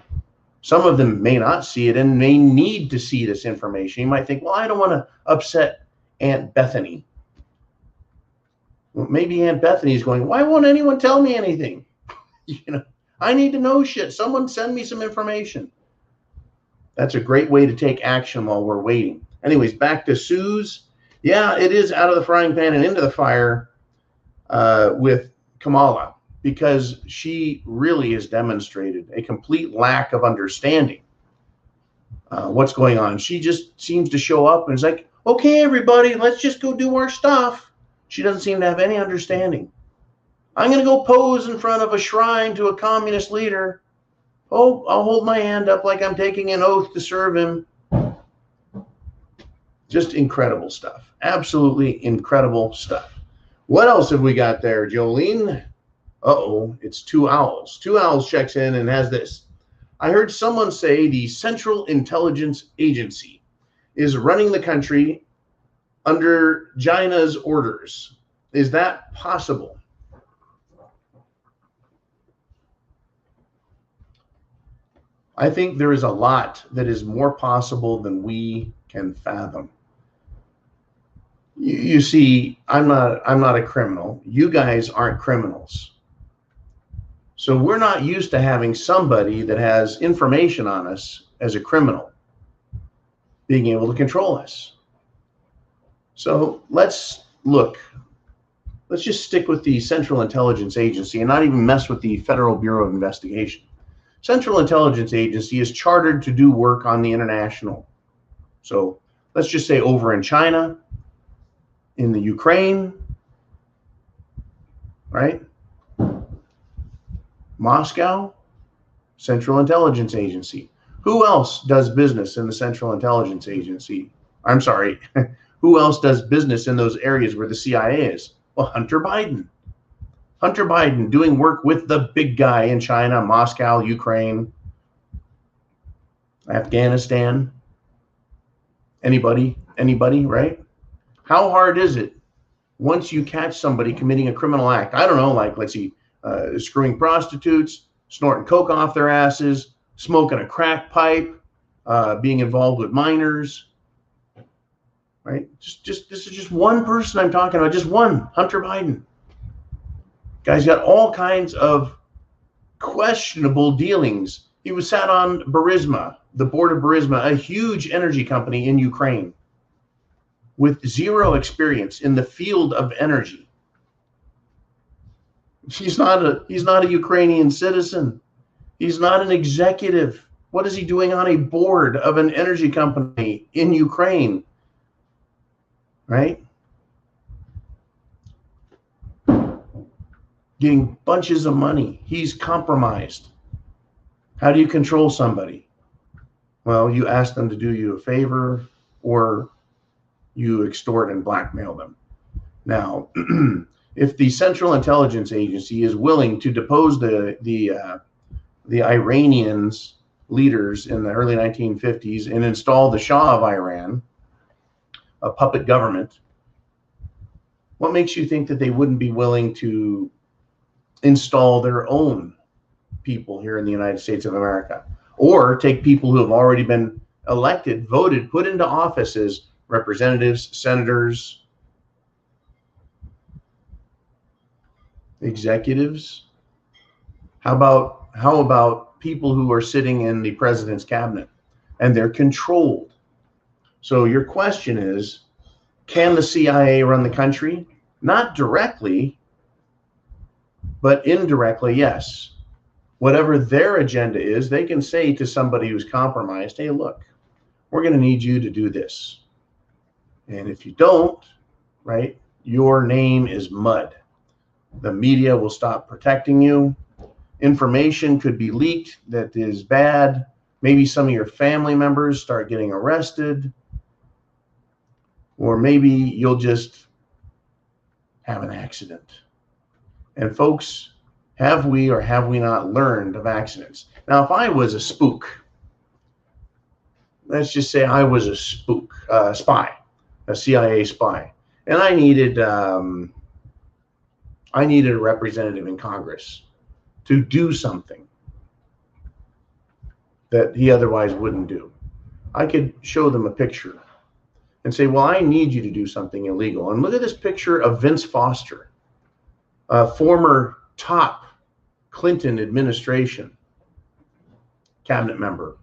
Some of them may not see it and may need to see this information. You might think, well, I don't want to upset Aunt Bethany. Well, maybe Aunt Bethany is going, why won't anyone tell me anything? I need to know shit. Someone send me some information. That's a great way to take action while we're waiting. Anyways, back to Sue's. Yeah, it is out of the frying pan and into the fire with Kamala, because she really has demonstrated a complete lack of understanding what's going on. She just seems to show up and is like, okay, everybody, let's just go do our stuff. She doesn't seem to have any understanding. I'm going to go pose in front of a shrine to a communist leader. Oh, I'll hold my hand up like I'm taking an oath to serve him. Just incredible stuff. Absolutely incredible stuff. What else have we got there, Jolene? Uh-oh, it's Two Owls. Two Owls checks in and has this. I heard someone say the Central Intelligence Agency is running the country under China's orders. Is that possible? I think there is a lot that is more possible than we can fathom. You see, I'm not a criminal. You guys aren't criminals. So we're not used to having somebody that has information on us as a criminal being able to control us. So let's just stick with the Central Intelligence Agency and not even mess with the Federal Bureau of Investigation. Central Intelligence Agency is chartered to do work on the international. So let's just say over in China, in the Ukraine, right? Moscow, Central Intelligence Agency. Who else does business in the Central Intelligence Agency? I'm sorry, who else does business in those areas where the CIA is? Well, Hunter Biden. Hunter Biden doing work with the big guy in China, Moscow, Ukraine, Afghanistan. Anybody, right? How hard is it once you catch somebody committing a criminal act? I don't know, like, let's see, screwing prostitutes, snorting coke off their asses, smoking a crack pipe, being involved with minors, right? This is just one person I'm talking about, just one, Hunter Biden. Guy's got all kinds of questionable dealings. He was sat on Burisma, the board of Burisma, a huge energy company in Ukraine, with zero experience in the field of energy. He's not a Ukrainian citizen. He's not an executive. What is he doing on a board of an energy company in Ukraine? Right? Getting bunches of money. He's compromised. How do you control somebody? Well, you ask them to do you a favor, or you extort and blackmail them. Now, if the Central Intelligence Agency is willing to depose the Iranians leaders in the early 1950s and install the Shah of Iran, a puppet government, what makes you think that they wouldn't be willing to install their own people here in the United States of America, or take people who have already been elected, voted, put into office as representatives, senators, executives? How about people who are sitting in the president's cabinet and they're controlled? So your question is, can the CIA run the country? Not directly, but indirectly, yes. Whatever their agenda is, they can say to somebody who's compromised, hey, look, we're going to need you to do this. And if you don't, right, your name is mud. The media will stop protecting you. Information could be leaked that is bad. Maybe some of your family members start getting arrested. Or maybe you'll just have an accident. And folks, have we or have we not learned of accidents? Now, if I was a spook, let's just say I was a spook, spy, a CIA spy, and I needed a representative in Congress to do something that he otherwise wouldn't do. I could show them a picture and say, well, I need you to do something illegal. And look at this picture of Vince Foster, a former top Clinton administration cabinet member.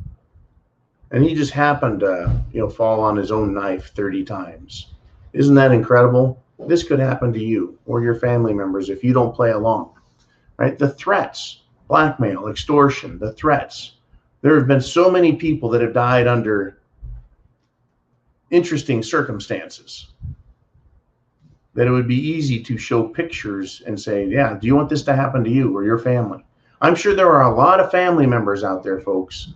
And he just happened to, fall on his own knife 30 times. Isn't that incredible? This could happen to you or your family members if you don't play along, right? The threats, blackmail, extortion, the threats. There have been so many people that have died under interesting circumstances that it would be easy to show pictures and say, yeah, do you want this to happen to you or your family? I'm sure there are a lot of family members out there, folks,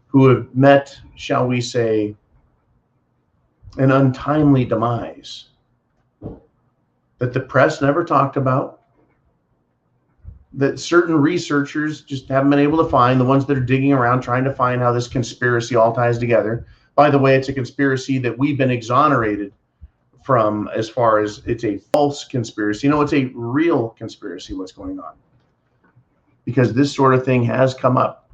who have met, shall we say, an untimely demise that the press never talked about, that certain researchers just haven't been able to find, the ones that are digging around trying to find how this conspiracy all ties together. By the way, it's a conspiracy that we've been exonerated from, as far as it's a false conspiracy. It's a real conspiracy what's going on, because this sort of thing has come up.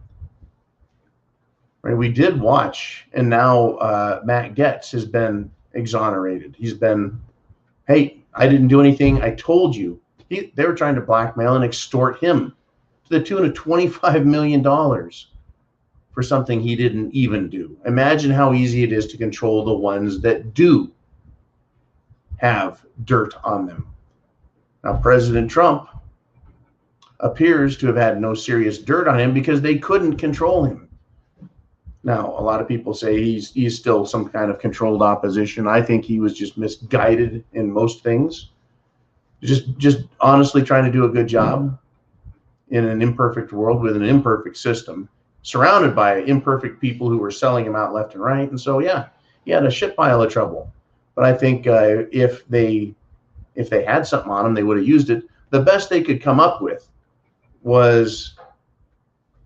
Right? We did watch, and now Matt Gaetz has been exonerated. He's been, hey, I didn't do anything. I told you. They were trying to blackmail and extort him to the tune of $25 million for something he didn't even do. Imagine how easy it is to control the ones that do have dirt on them. Now, President Trump appears to have had no serious dirt on him because they couldn't control him. Now, a lot of people say he's still some kind of controlled opposition. I think he was just misguided in most things. Just honestly trying to do a good job in an imperfect world with an imperfect system, surrounded by imperfect people who were selling him out left and right. And so, yeah, he had a shit pile of trouble. But I think if they had something on him, they would have used it. The best they could come up with was,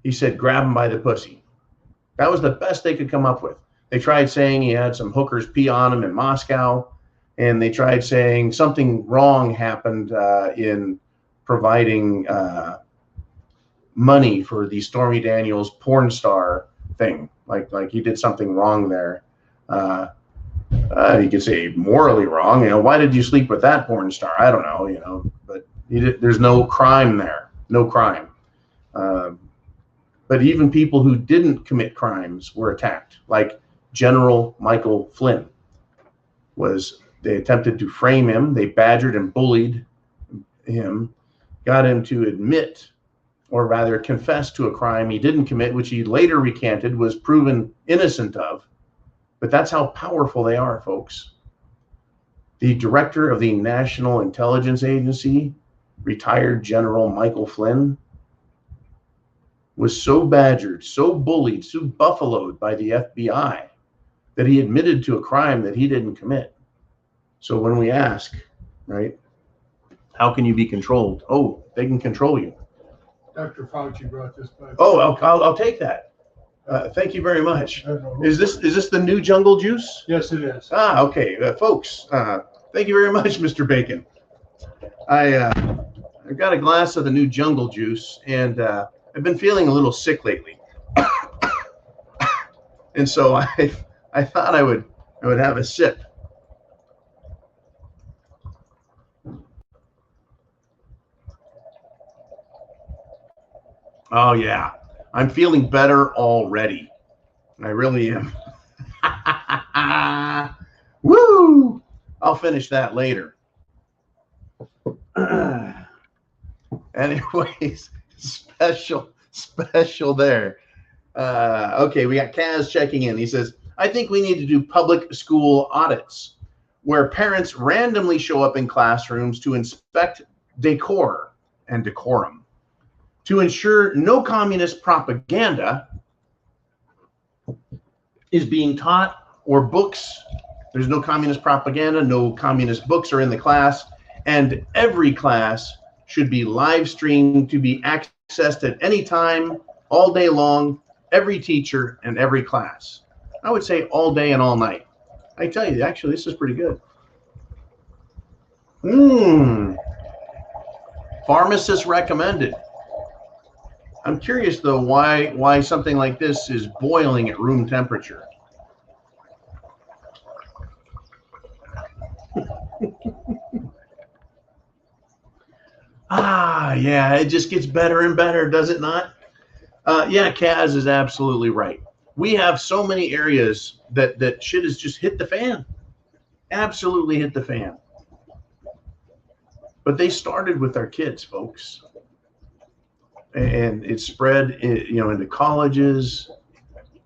he said, grab him by the pussy. That was the best they could come up with. They tried saying he had some hookers pee on him in Moscow. And they tried saying something wrong happened in providing money for the Stormy Daniels porn star thing. Like he did something wrong there. You could say morally wrong. Why did you sleep with that porn star? I don't know. But there's no crime there. No crime. But even people who didn't commit crimes were attacked. Like General Michael Flynn They attempted to frame him. They badgered and bullied him, got him to admit, or rather confess to a crime he didn't commit, which he later recanted, was proven innocent of. But that's how powerful they are, folks. The director of the National Intelligence Agency, retired General Michael Flynn, was so badgered, so bullied, so buffaloed by the FBI that he admitted to a crime that he didn't commit. So when we ask, right, how can you be controlled? Oh, they can control you. Dr. Fauci brought this back. Oh, I'll take that. Thank you very much. Is this the new jungle juice? Yes, it is. Okay, folks. Thank you very much, Mr. Bacon. I've got a glass of the new jungle juice, and I've been feeling a little sick lately, and so I thought I would have a sip. Oh, yeah. I'm feeling better already. I really am. Woo! I'll finish that later. Anyways, special there. Okay, we got Kaz checking in. He says, I think we need to do public school audits. where parents randomly show up in classrooms to inspect decor and decorum, to ensure no communist propaganda is being taught or books. There's no communist propaganda, no communist books are in the class, and every class should be live streamed to be accessed at any time, all day long, every teacher and every class. I would say all day and all night. I tell you, actually, this is pretty good. Pharmacist recommended. I'm curious though why something like this is boiling at room temperature. Yeah, it just gets better and better, does it not? Yeah, Kaz is absolutely right. We have so many areas that shit has just hit the fan. Absolutely hit the fan. But they started with our kids, folks. And it spread, into colleges.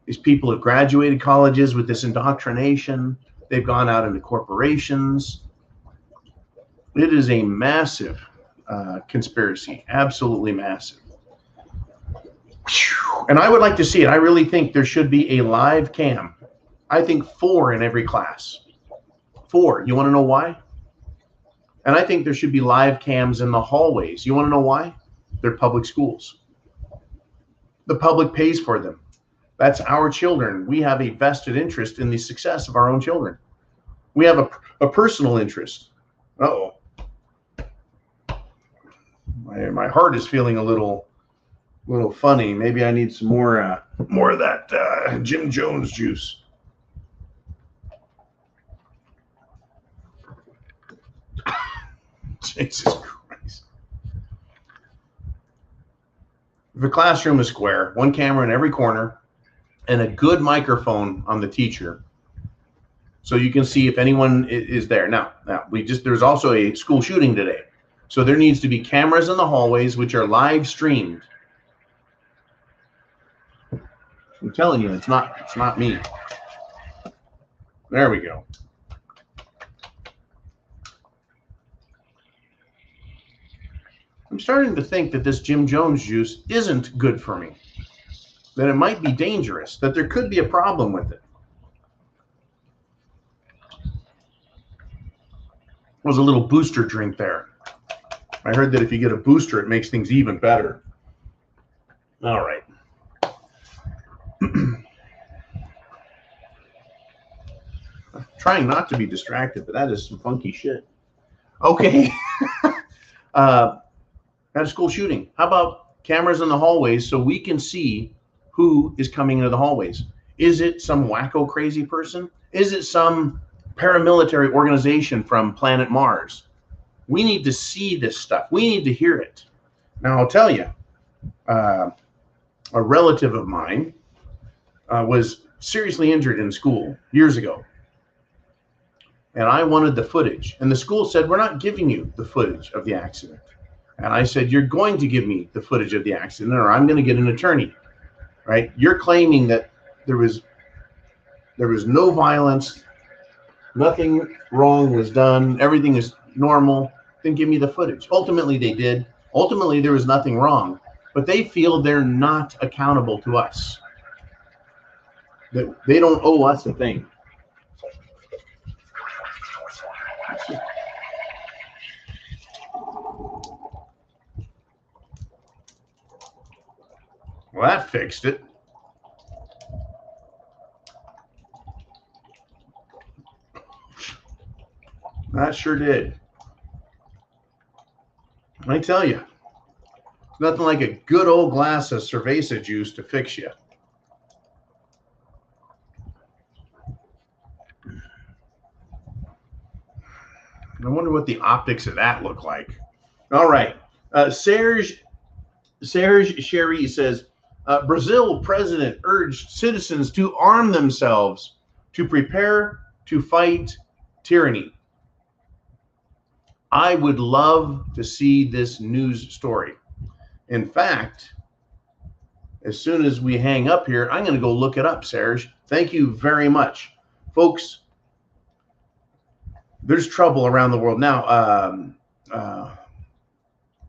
These people have graduated colleges with this indoctrination. They've gone out into corporations. It is a massive conspiracy, absolutely massive. And I would like to see it. I really think there should be a live cam. I think 4 in every class. 4. You want to know why? And I think there should be live cams in the hallways. You want to know why? They're public schools. The public pays for them. That's our children. We have a vested interest in the success of our own children. We have a personal interest. Uh-oh. My heart is feeling a little funny. Maybe I need some more of that Jim Jones juice. Jesus Christ. If a classroom is square, 1 camera in every corner, and a good microphone on the teacher, so you can see if anyone is there. Now there's also a school shooting today. So there needs to be cameras in the hallways, which are live streamed. I'm telling you, it's not me. There we go. I'm starting to think that this Jim Jones juice isn't good for me, that it might be dangerous, that there could be a problem with it. It was a little booster drink there. I heard that if you get a booster, it makes things even better. All right. Trying not to be distracted, but that is some funky shit. Okay. At a school shooting, how about cameras in the hallways so we can see who is coming into the hallways? Is it some wacko crazy person? Is it some paramilitary organization from planet Mars? We need to see this stuff. We need to hear it. Now, I'll tell you, a relative of mine was seriously injured in school years ago. And I wanted the footage. And the school said, we're not giving you the footage of the accident. And I said, you're going to give me the footage of the accident or I'm going to get an attorney, right? You're claiming that there was no violence, nothing wrong was done, everything is normal, then give me the footage. Ultimately, they did. Ultimately, there was nothing wrong, but they feel they're not accountable to us, that they don't owe us a thing. Well, that fixed it. That sure did. I tell you, nothing like a good old glass of cerveza juice to fix you. I wonder what the optics of that look like. All right. Serge Sherry says, Brazil president urged citizens to arm themselves to prepare to fight tyranny. I would love to see this news story. In fact, as soon as we hang up here, I'm going to go look it up, Serge. Thank you very much. Folks, there's trouble around the world now.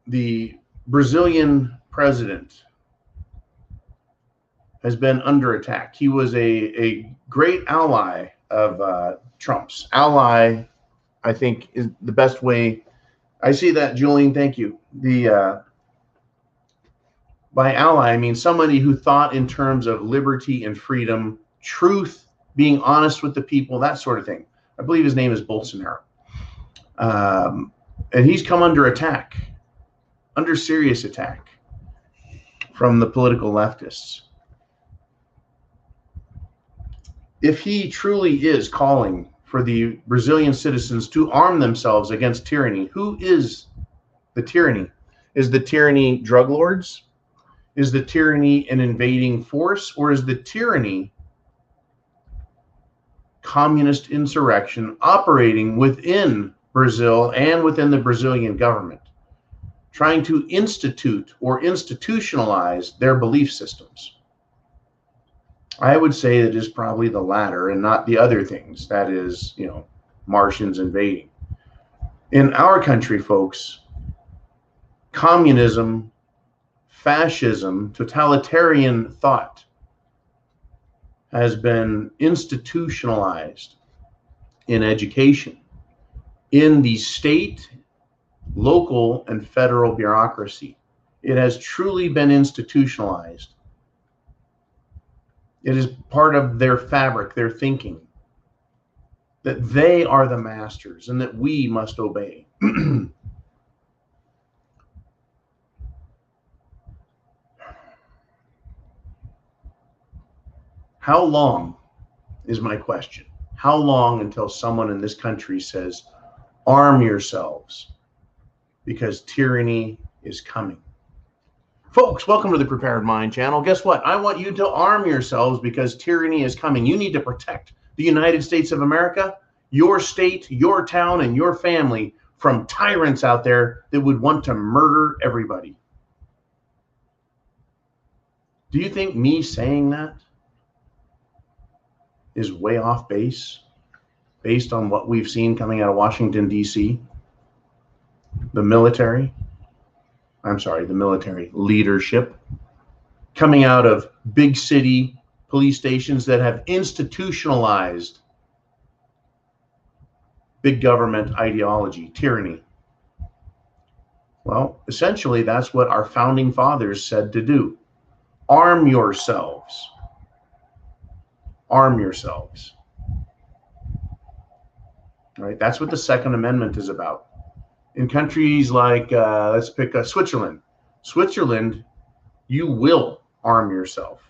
The Brazilian president has been under attack. He was a great ally of Trump's. Ally, I think, is the best way. I see that, Julian. Thank you. By ally, I mean somebody who thought in terms of liberty and freedom, truth, being honest with the people, that sort of thing. I believe his name is Bolsonaro. And he's come under attack, under serious attack from the political leftists. If he truly is calling for the Brazilian citizens to arm themselves against tyranny, who is the tyranny? Is the tyranny drug lords? Is the tyranny an invading force? Or is the tyranny communist insurrection operating within Brazil and within the Brazilian government, trying to institute or institutionalize their belief systems? I would say it is probably the latter and not the other things. That is, Martians invading. In our country, folks, communism, fascism, totalitarian thought has been institutionalized in education, in the state, local, and federal bureaucracy. It has truly been institutionalized. It is part of their fabric, their thinking, that they are the masters and that we must obey. How long is my question? How long until someone in this country says, arm yourselves because tyranny is coming? Folks, welcome to the Prepared Mind channel. Guess what? I want you to arm yourselves because tyranny is coming. You need to protect the United States of America, your state, your town, and your family from tyrants out there that would want to murder everybody. Do you think me saying that is way off base based on what we've seen coming out of Washington, D.C.? The military leadership coming out of big city police stations that have institutionalized big government ideology, tyranny. Well, essentially, that's what our founding fathers said to do. Arm yourselves. Arm yourselves. All right, that's what the Second Amendment is about. In countries like, let's pick Switzerland. Switzerland, you will arm yourself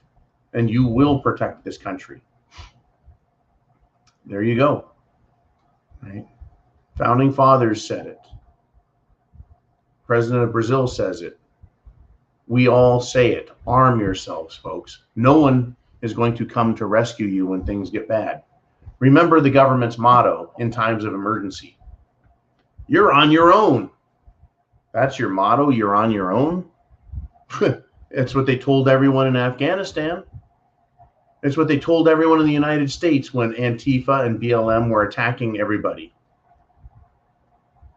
and you will protect this country. There you go. Right? Founding fathers said it. President of Brazil says it. We all say it. Arm yourselves, folks. No one is going to come to rescue you when things get bad. Remember the government's motto in times of emergency. You're on your own. That's your motto. You're on your own. It's what they told everyone in Afghanistan. It's what they told everyone in the United States when Antifa and BLM were attacking everybody.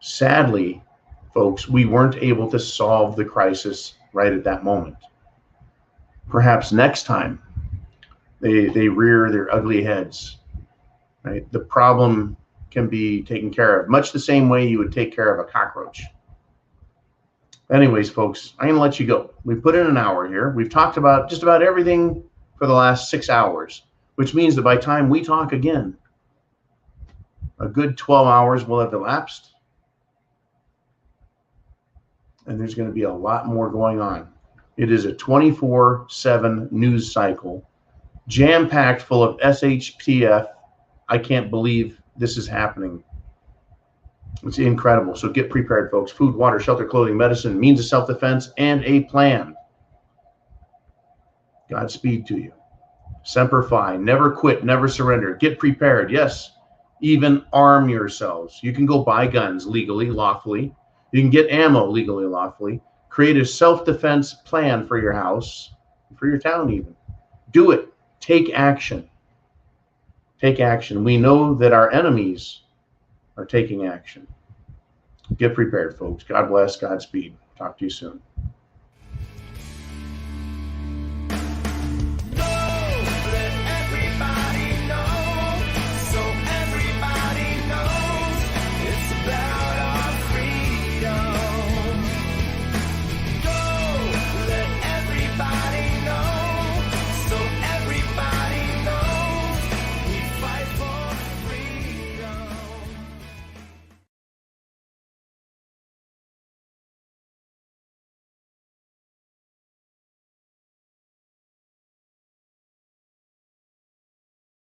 Sadly, folks, we weren't able to solve the crisis right at that moment. Perhaps next time they rear their ugly heads. Right? The problem can be taken care of, much the same way you would take care of a cockroach. Anyways, folks, I'm going to let you go. We put in an hour here. We've talked about just about everything for the last 6 hours, which means that by the time we talk again, a good 12 hours will have elapsed. And there's going to be a lot more going on. It is a 24/7 news cycle, jam-packed full of SHTF. I can't believe this is happening. It's incredible. So get prepared, folks. Food, water, shelter, clothing, medicine, means of self-defense, and a plan. Godspeed to you. Semper Fi. Never quit. Never surrender. Get prepared. Yes, even arm yourselves. You can go buy guns legally, lawfully. You can get ammo legally, lawfully. Create a self-defense plan for your house, for your town even. Do it. Take action. Take action. We know that our enemies are taking action. Get prepared, folks. God bless. Godspeed. Talk to you soon.